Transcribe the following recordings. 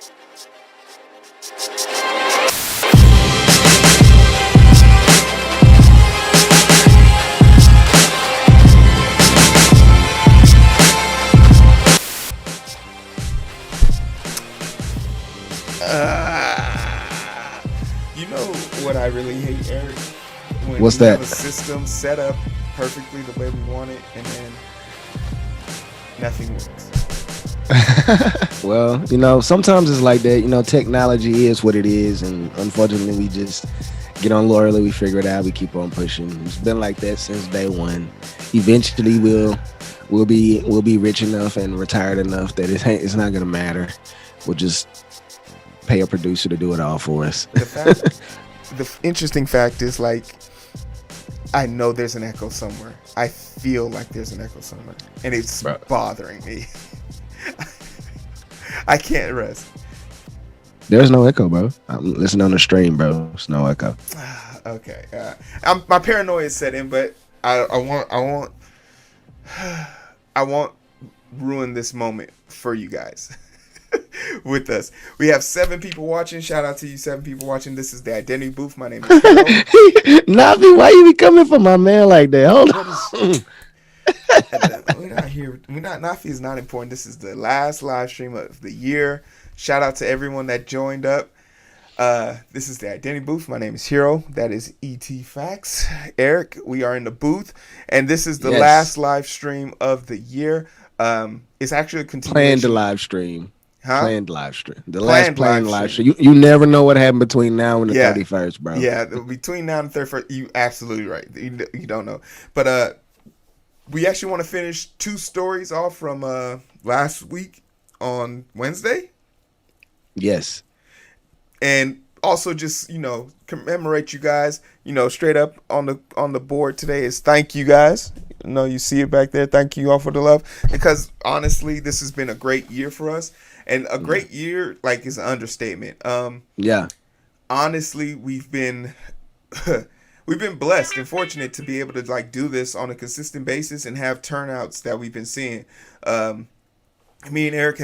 You know what I really hate, Eric? When What's we have that? a system set up perfectly the way we want it, and then nothing works. Well, sometimes it's like that. Technology is what it is, and unfortunately, we just get on a little early. We figure it out. We keep on pushing. It's been like that since day one. Eventually, we'll be rich enough and retired enough that it's not gonna matter. We'll just pay a producer to do it all for us. The fact, the interesting fact is, like, I know there's an echo somewhere. I feel like there's an echo somewhere, and it's Bro. bothering me. I can't rest. There's no echo, bro. I'm listening on the stream, bro. There's no echo. Okay, my paranoia is set in, but I won't ruin this moment for you guys. With us, we have 7 people watching. Shout out to you, 7 people watching. This is the Identity Booth. My name is Heero. Navi, why you be coming for my man like that? Hold on. We're not here. Nafi is not important. This is the last live stream of the year. Shout out to everyone that joined up. This is the Identity Booth. My name is Heero. That is ET Facts. Eric, we are in the booth, and this is the last live stream of the year. It's actually a continuation. Planned the live stream. Huh? Planned live stream. The Planned last planned live live stream. You never know what happened between now and the 31st, bro. Yeah, between now and the 31st, you absolutely right. You don't know. But we actually want to finish 2 stories off from last week on Wednesday. Yes. And also just, commemorate you guys. Straight up on the board today is thank you guys. You see it back there. Thank you all for the love. Because honestly, this has been a great year for us. And a great year, like, is an understatement. Yeah. Honestly, we've been blessed and fortunate to be able to, like, do this on a consistent basis and have turnouts that we've been seeing. Me and Eric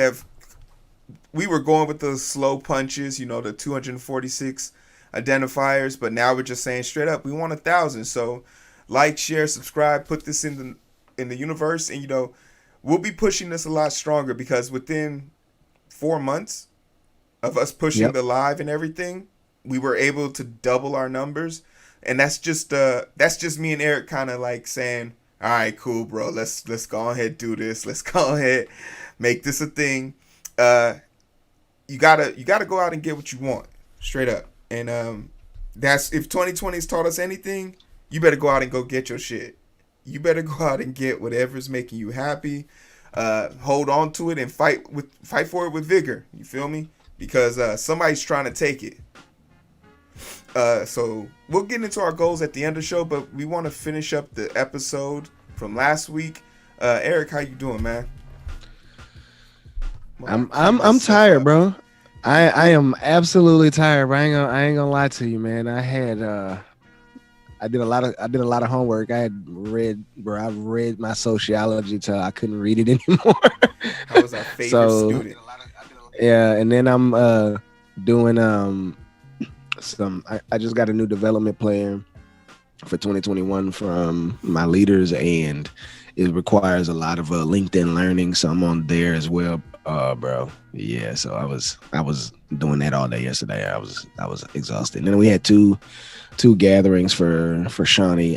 we were going with the slow punches, the 246 identifiers, but now we're just saying straight up, we want 1,000. So like, share, subscribe, put this in the universe, and we'll be pushing this a lot stronger because within 4 months of us pushing the live and everything, we were able to double our numbers. And that's just me and Eric kind of like saying, all right, cool, bro, let's go ahead, do this. Let's go ahead, make this a thing. You gotta go out and get what you want, straight up. And that's, if 2020 has taught us anything, you better go out and go get your shit. You better go out and get whatever's making you happy. Hold on to it and fight for it with vigor. You feel me? Because somebody's trying to take it. So we'll get into our goals at the end of the show, but we want to finish up the episode from last week. Eric, how you doing, man? I'm tired, bro. I am absolutely tired, bro. I ain't gonna lie to you, man. I did a lot of homework. I've read my sociology till I couldn't read it anymore. I was our favorite student. Yeah, and then I'm doing I just got a new development plan for 2021 from my leaders, and it requires a lot of LinkedIn learning, so I'm on there as well, bro. Yeah, so I was doing that all day yesterday. I was exhausted. And then we had two gatherings for Shawnee.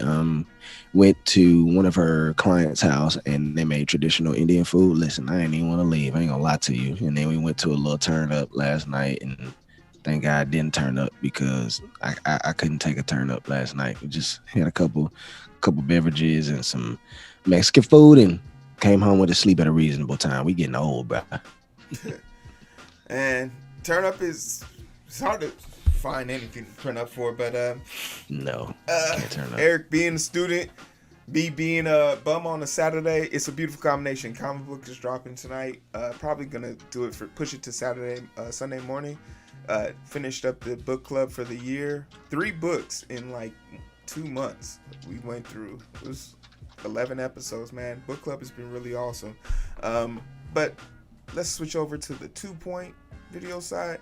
Went to one of her clients' house and they made traditional Indian food. Listen, I ain't even want to leave. I ain't gonna lie to you. And then we went to a little turn up last night, and thank God I didn't turn up because I couldn't take a turn up last night. We just had a couple beverages and some Mexican food and came home with a sleep at a reasonable time. We getting old, bro. And turn up it's hard to find anything to turn up for, but no, can't turn up. Eric being a student, me being a bum on a Saturday, it's a beautiful combination. Comic book is dropping tonight. Probably gonna push it to Sunday morning. Finished up the book club for the year. 3 books in like 2 months we went through. It was 11 episodes, man. Book club has been really awesome. But let's switch over to the 2 point. video side,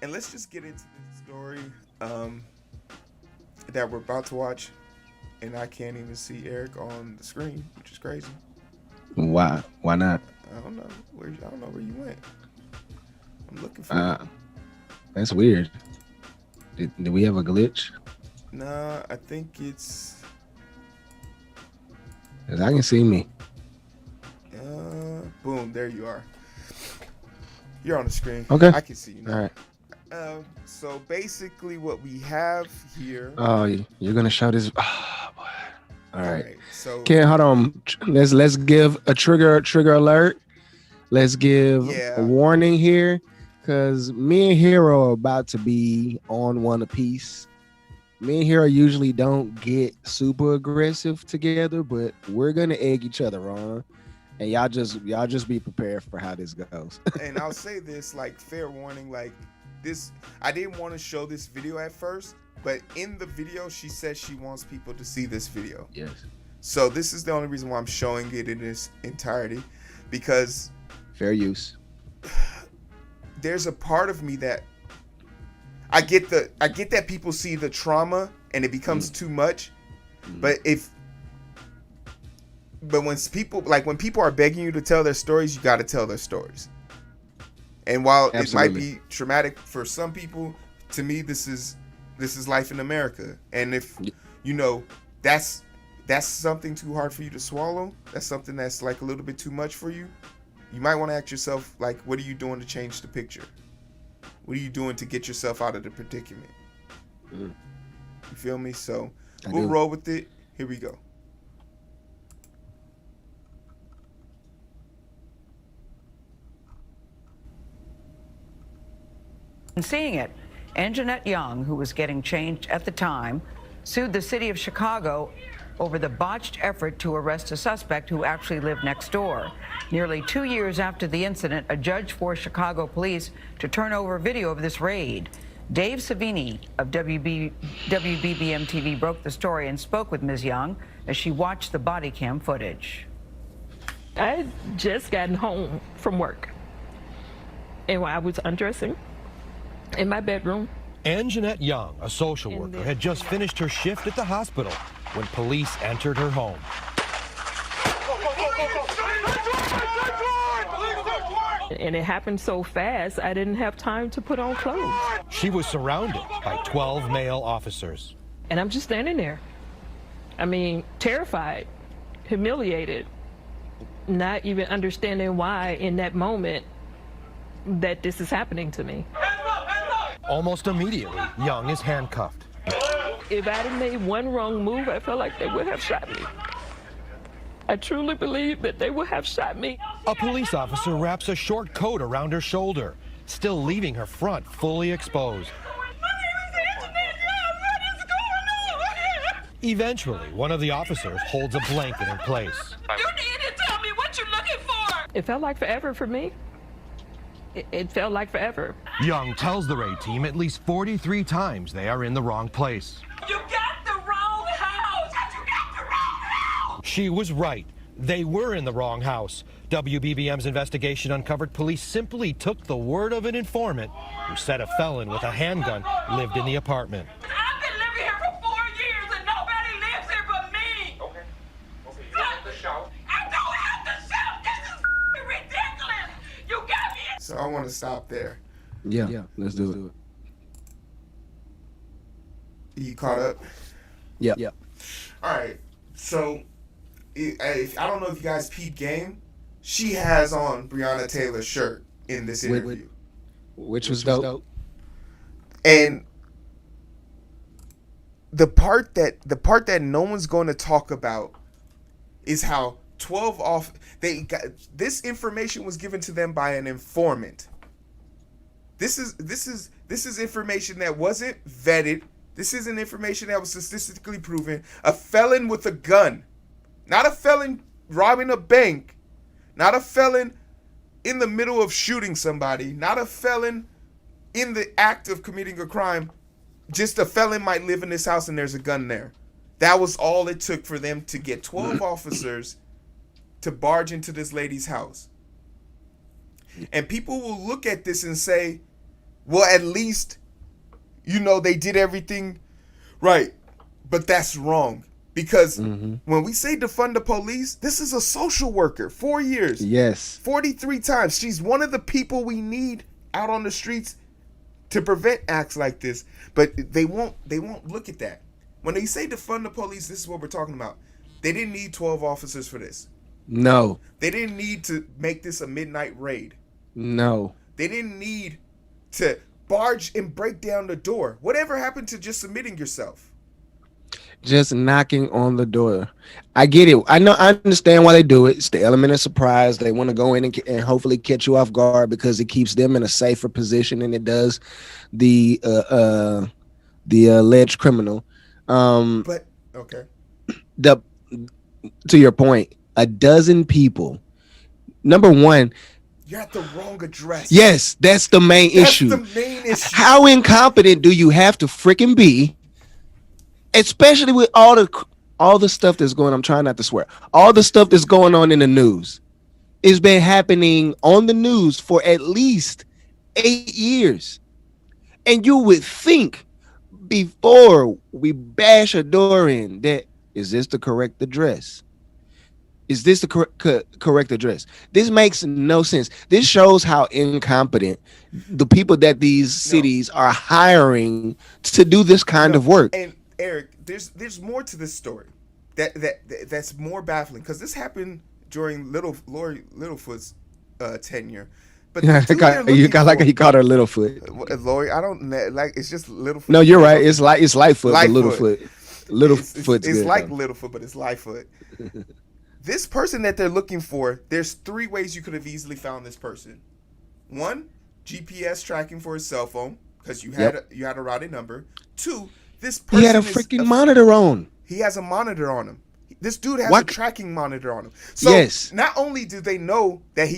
and let's just get into the story that we're about to watch. And I can't even see Eric on the screen, which is crazy. Why? Why not? I don't know where you went. I'm looking for you. That's weird. Did we have a glitch? Nah, I think it's. 'Cause I can see me. Boom! There you are. You're on the screen. Okay. I can see you now. All right. So basically, what we have here. Oh, you're gonna show this. Oh, boy. All right. So. Okay, hold on. Let's give a trigger alert. Let's give a warning here, because me and Heero are about to be on one apiece. Me and Heero usually don't get super aggressive together, but we're gonna egg each other on, and y'all just be prepared for how this goes. And I'll say this, like, fair warning, like this. I didn't want to show this video at first, but in the video, she says she wants people to see this video. Yes. So this is the only reason why I'm showing it in its entirety, because fair use. There's a part of me that I get that people see the trauma and it becomes too much. But when people are begging you to tell their stories, you got to tell their stories. And while it might be traumatic for some people, to me this is life in America. And if that's something too hard for you to swallow, that's something that's like a little bit too much for you, you might want to ask yourself, like, what are you doing to change the picture? What are you doing to get yourself out of the predicament? You feel me? So we'll roll with it. Here we go. And seeing it, Anjanette Young, who was getting changed at the time, sued the city of Chicago over the botched effort to arrest a suspect who actually lived next door. Nearly 2 years after the incident, a judge forced Chicago police to turn over video of this raid. Dave Savini of WBBM TV broke the story and spoke with Ms. Young as she watched the body cam footage. I had just gotten home from work, and while I was undressing in my bedroom, Anjanette Young, a social worker, had just finished her shift at the hospital when police entered her home. And it happened so fast, I didn't have time to put on clothes. She was surrounded by 12 male officers. And I'm just standing there. I mean, terrified, humiliated, not even understanding why in that moment that this is happening to me. Almost immediately, Young is handcuffed. If I had made one wrong move, I felt like they would have shot me. I truly believe that they would have shot me. A police officer wraps a short coat around her shoulder, still leaving her front fully exposed. Eventually, one of the officers holds a blanket in place. You need to tell me what you're looking for. It felt like forever for me. It felt like forever. Young tells the raid team at least 43 times they are in the wrong place. You got the wrong house. You got the wrong house. She was right. They were in the wrong house. WBBM's investigation uncovered police simply took the word of an informant who said a felon with a handgun lived in the apartment. I've been living here for 4 years and nobody lives here but me. Okay. You have to shout. I don't have to shout. This is ridiculous. You got me. So I want to stop there. Yeah, let's do it. You caught up? Yeah. All right. So I don't know if you guys peep game. She has on Breonna Taylor's shirt in this interview, which was dope. And the part that no one's going to talk about is how 12 this information was given to them by an informant. This is information that wasn't vetted. This isn't information that was statistically proven. A felon with a gun, not a felon robbing a bank, not a felon in the middle of shooting somebody, not a felon in the act of committing a crime. Just a felon might live in this house and there's a gun there. That was all it took for them to get 12 officers to barge into this lady's house. And people will look at this and say, well, at least, they did everything right. But that's wrong. Because when we say defund the police, this is a social worker. 4 years. Yes. 43 times. She's one of the people we need out on the streets to prevent acts like this. But they won't look at that. When they say defund the police, this is what we're talking about. They didn't need 12 officers for this. No. They didn't need to make this a midnight raid. No. They didn't need to barge and break down the door. Whatever happened to just submitting yourself? Just knocking on the door. I get it. I understand why they do it. It's the element of surprise. They want to go in and hopefully catch you off guard because it keeps them in a safer position than it does the alleged criminal. But okay. To your point, a dozen people. Number one, you're at the wrong address. Yes, that's the main issue. That's the main issue. How incompetent do you have to freaking be? Especially with all the stuff that's going on. I'm trying not to swear. All the stuff that's going on in the news. It's been happening on the news for at least 8 years. And you would think before we bash a door in that, is this the correct address? Is this the correct address? This makes no sense. This shows how incompetent the people that these cities are hiring to do this kind of work. And Eric, there's more to this story that's more baffling because this happened during Lori Littlefoot's tenure. But you called her Littlefoot. Lori, I don't like. It's just Littlefoot. No, you're right. It's Lightfoot, but Littlefoot. Littlefoot's it's good, like though. Littlefoot, but it's Lightfoot. This person that they're looking for, there's 3 ways you could have easily found this person. 1, GPS tracking for his cell phone because you had a routed number. 2, this person he had a freaking monitor on. He has a monitor on him. This dude has a tracking monitor on him. So not only do they know that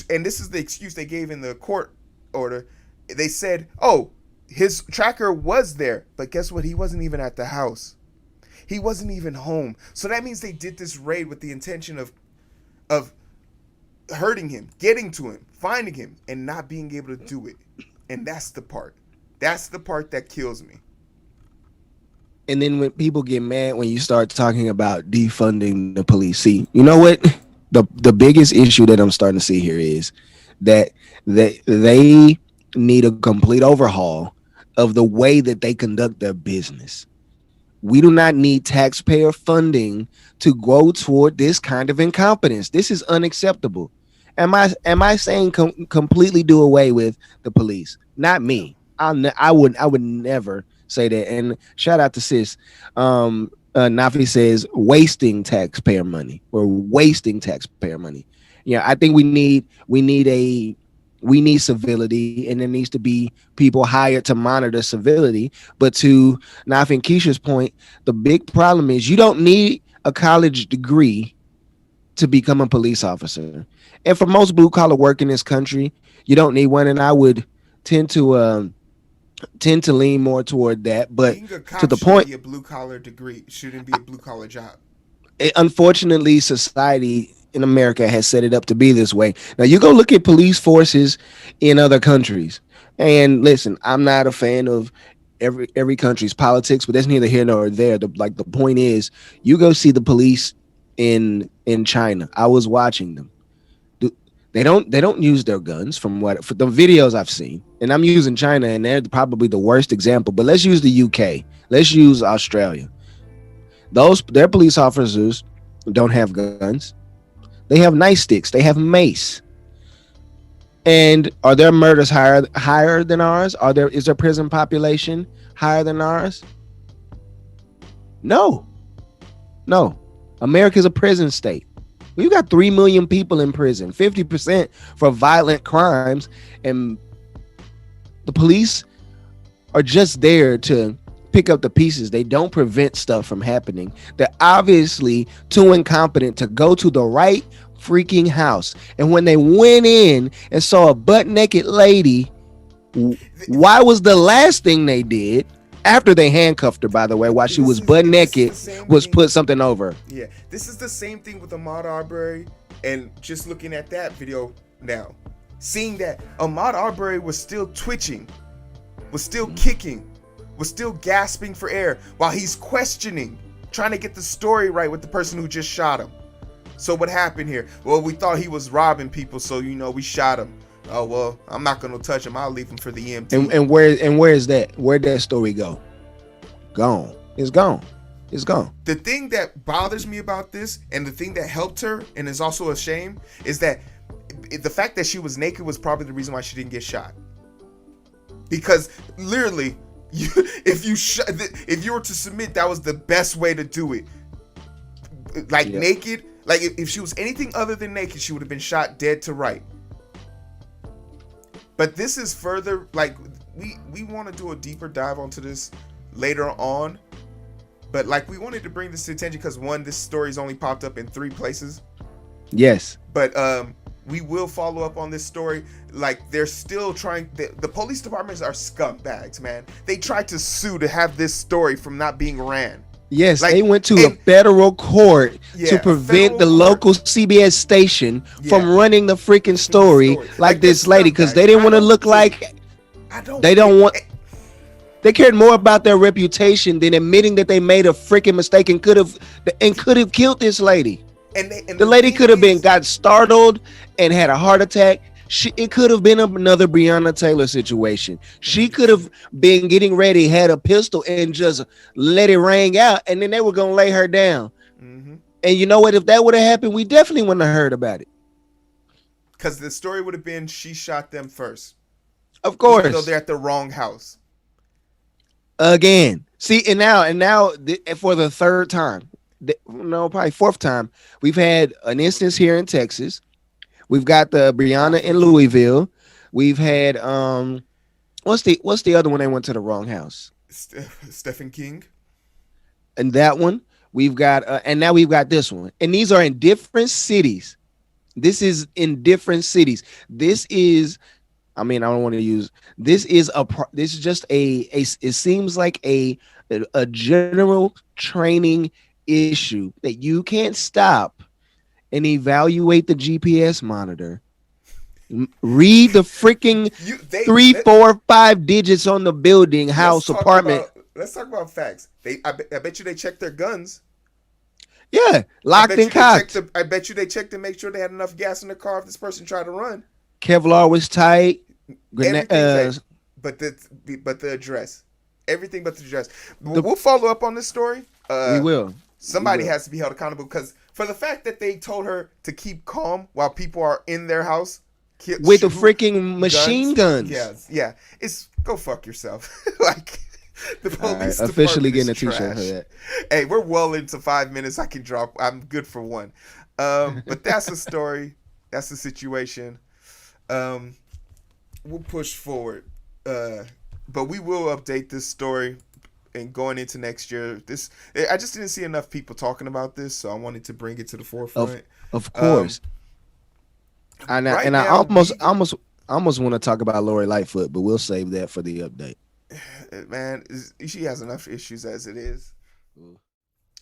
and this is the excuse they gave in the court order, they said, oh, his tracker was there, but guess what? He wasn't even at the house. He wasn't even home. So that means they did this raid with the intention of hurting him, getting to him, finding him, and not being able to do it. And that's the part. That's the part that kills me. And then when people get mad when you start talking about defunding the police, see, you know what? The biggest issue that I'm starting to see here is that they need a complete overhaul of the way that they conduct their business. We do not need taxpayer funding to go toward this kind of incompetence. This is unacceptable. Am I saying completely do away with the police? Not me. I would never say that. And shout out to sis. Nafi says wasting taxpayer money. We're wasting taxpayer money. Yeah, I think we need civility, and there needs to be people hired to monitor civility. But to Nafi and Keisha's point, the big problem is you don't need a college degree to become a police officer. And for most blue collar work in this country, you don't need one. And I would tend to lean more toward that. But to the point, a blue collar degree shouldn't be a blue collar job. Unfortunately, society in America has set it up to be this way. Now you go look at police forces in other countries, and listen, I'm not a fan of every country's politics, but that's neither here nor there. The point is, you go see the police in China. I was watching them. They don't use their guns for the videos I've seen, and I'm using China, and they're probably the worst example. But let's use the UK. Let's use Australia. Their police officers don't have guns. They have nightsticks. They have mace. And are their murders higher than ours? Is their prison population higher than ours? No. America's a prison state. You got 3 million people in prison, 50% for violent crimes, and the police are just there to pick up the pieces. They don't prevent stuff from happening. They're obviously too incompetent to go to the right freaking house. And when they went in and saw a butt-naked lady, why was the last thing they did, after they handcuffed her, by the way, while she was butt naked, was put something over? Yeah, this is the same thing with Ahmaud Arbery, and just looking at that video now. seeing that Ahmaud Arbery was still twitching, was still kicking, was still gasping for air while he's questioning, trying to get the story right with the person who just shot him. So what happened here? Well, we thought he was robbing people, so we shot him. Oh well, I'm not gonna touch him. I'll leave him for the EMT. And where is that? Where'd that story go? Gone. It's gone. It's gone. The thing that bothers me about this, and the thing that helped her, and is also a shame, is that the fact that she was naked was probably the reason why she didn't get shot. Because literally, if you were to submit, that was the best way to do it. Like naked, like if she was anything other than naked, she would have been shot dead to right. But this is further, like we want to do a deeper dive onto this later on. But like we wanted to bring this to attention because one, this story's only popped up in 3 places. Yes. But we will follow up on this story. Like they're still trying. The police departments are scumbags, man. They tried to sue to have this story from not being ran. Yes, like, they went to a federal court to prevent the local CBS station from running the freaking story like this lady because they didn't want to look like. They cared more about their reputation than admitting that they made a freaking mistake and could have killed this lady. And the lady could have got startled and had a heart attack. It could have been another Breonna Taylor situation. She could have been getting ready, had a pistol, and just let it ring out, and then they were gonna lay her down. Mm-hmm. And you know what? If that would have happened, we definitely wouldn't have heard about it. Because the story would have been she shot them first. Of course, even though they're at the wrong house. Again, see, and now for the 3rd time, probably 4th time, we've had an instance here in Texas. We've got the Breonna in Louisville. We've had what's the other one they went to the wrong house? Stephen King. And that one we've got, and now we've got this one. And these are in different cities. This is in different cities. This is, I mean, I don't want to use. This is just it seems like a general training issue that you can't stop and evaluate the GPS monitor. Read the freaking 3, 4, 5 digits on the building, house, apartment. Let's talk about facts. I bet you they checked their guns. Yeah, locked and cocked. I bet you they checked to make sure they had enough gas in the car if this person tried to run. Kevlar was tight. But the address. Everything but the address. We'll follow up on this story. We will. Somebody has to be held accountable because for the fact that they told her to keep calm while people are in their house with the freaking machine guns. Yeah. It's go fuck yourself. Like the police officially getting a t-shirt for that. Hey, we're well into 5 minutes. I'm good for one. But that's a story. That's the situation. We'll push forward. But we will update this story. And going into next year, I just didn't see enough people talking about this, so I wanted to bring it to the forefront. Of course. I almost want to talk about Lori Lightfoot, but we'll save that for the update. Man, she has enough issues as it is.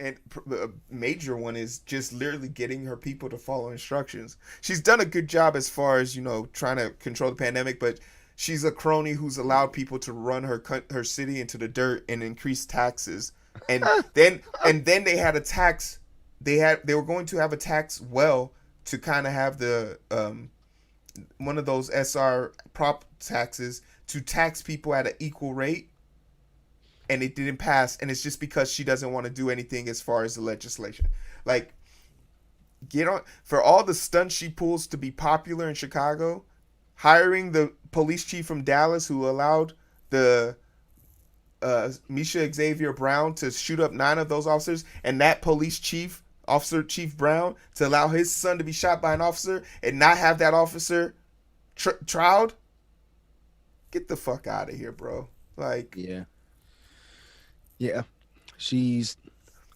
And a major one is just literally getting her people to follow instructions. She's done a good job as far as, trying to control the pandemic, but she's a crony who's allowed people to run her city into the dirt and increase taxes. And then they had a tax. They were going to have a tax to kind of have the one of those SR prop taxes to tax people at an equal rate. And it didn't pass. And it's just because she doesn't want to do anything as far as the legislation. Like, get on for all the stunts she pulls to be popular in Chicago. Hiring the police chief from Dallas who allowed the Misha Xavier Brown to shoot up 9 of those officers, and that police chief, Officer Chief Brown, to allow his son to be shot by an officer and not have that officer trialed. Get the fuck out of here, bro. Like, yeah. She's.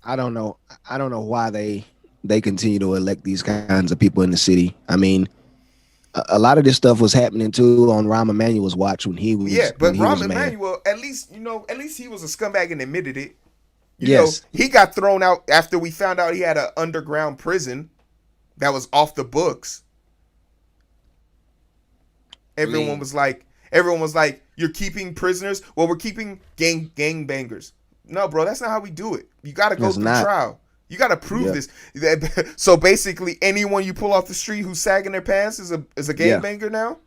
I don't know why they continue to elect these kinds of people in the city. I mean. A lot of this stuff was happening too on Rahm Emanuel's watch when he was. Yeah, but Rahm Emanuel, at least he was a scumbag and admitted it. He got thrown out after we found out he had an underground prison that was off the books. Everyone was like, you're keeping prisoners. Well, we're keeping gang bangers. No, bro, that's not how we do it. You got to go through trial. You got to prove this. So basically, anyone you pull off the street who's sagging their pants is a gangbanger now.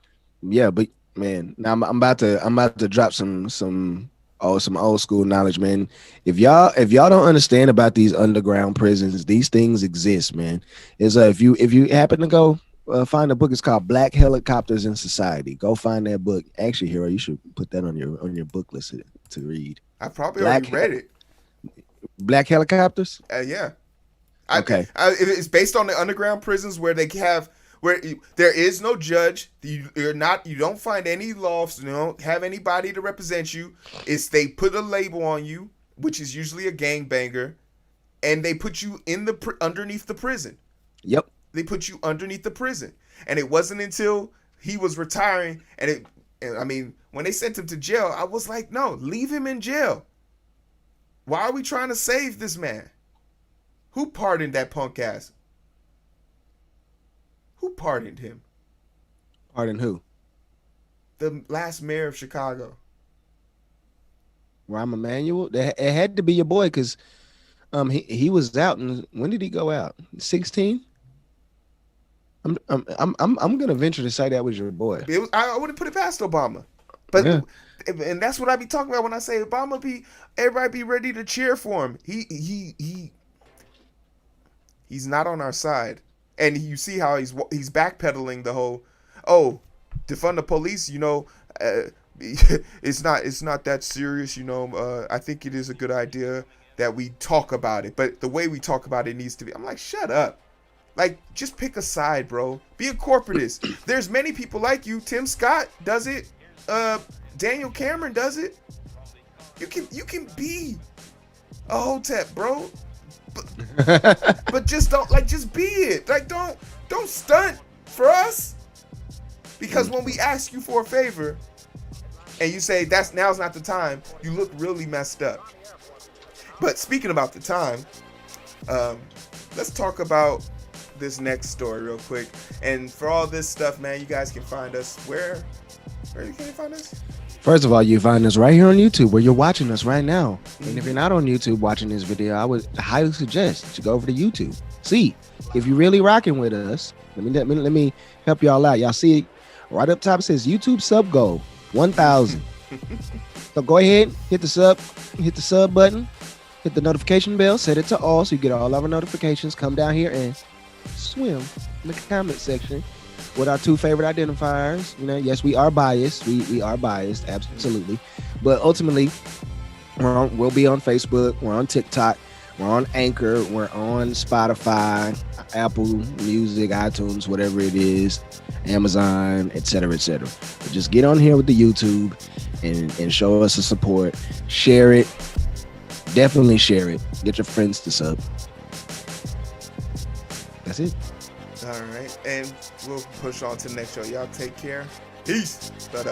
Yeah, but man, now I'm about to drop some old school knowledge, man. If y'all don't understand about these underground prisons, these things exist, man. Is if you happen to go find a book, it's called Black Helicopters in Society. Go find that book. Actually, Heero, you should put that on your book list to read. I probably already read it. Black Helicopters? Yeah. Okay. It's based on the underground prisons where there is no judge. You don't find any laws. You don't have anybody to represent you. They put a label on you, which is usually a gangbanger, and they put you in underneath the prison. Yep. They put you underneath the prison, and it wasn't until he was retiring, and I mean, when they sent him to jail, I was like, no, leave him in jail. Why are we trying to save this man? Who pardoned that punk ass? Who pardoned him? Pardon who? The last mayor of Chicago. Rahm Emanuel? It had to be your boy, because he was out. And when did he go out? 16? I'm gonna venture to say that was your boy. I wouldn't put it past Obama, but yeah. And that's what I be talking about when I say Obama. Everybody be ready to cheer for him. He's not on our side, and you see how he's backpedaling the whole, defund the police. It's not that serious. I think it is a good idea that we talk about it, but the way we talk about it needs to be. I'm like, shut up. Like, just pick a side, bro. Be a corporatist. There's many people like you. Tim Scott does it. Daniel Cameron does it. You can be a hotep, bro. But just just be it. Like, don't stunt for us. Because when we ask you for a favor and you say now's not the time, you look really messed up. But speaking about the time, let's talk about this next story real quick. And for all this stuff, man, you guys can find us where can you find us? First of all, you find us right here on YouTube, where you're watching us right now. Mm-hmm. And if you're not on YouTube watching this video, I would highly suggest that you go over to YouTube. See if you're really rocking with us. Let me help y'all out. Y'all see right up top, it says YouTube sub goal 1,000. So go ahead, hit the sub button, hit the notification bell, set it to all so you get all of our notifications. Come down here and swim in the comment section with our 2 favorite identifiers. Yes, we are biased. We are biased, absolutely. But ultimately, we'll be on Facebook. We're on TikTok. We're on Anchor. We're on Spotify, Apple Music, iTunes, whatever it is, Amazon, etc., etc. But just get on here with the YouTube and show us the support. Share it. Definitely share it. Get your friends to sub. That's it. All right, and we'll push on to the next show. Y'all take care. Peace. But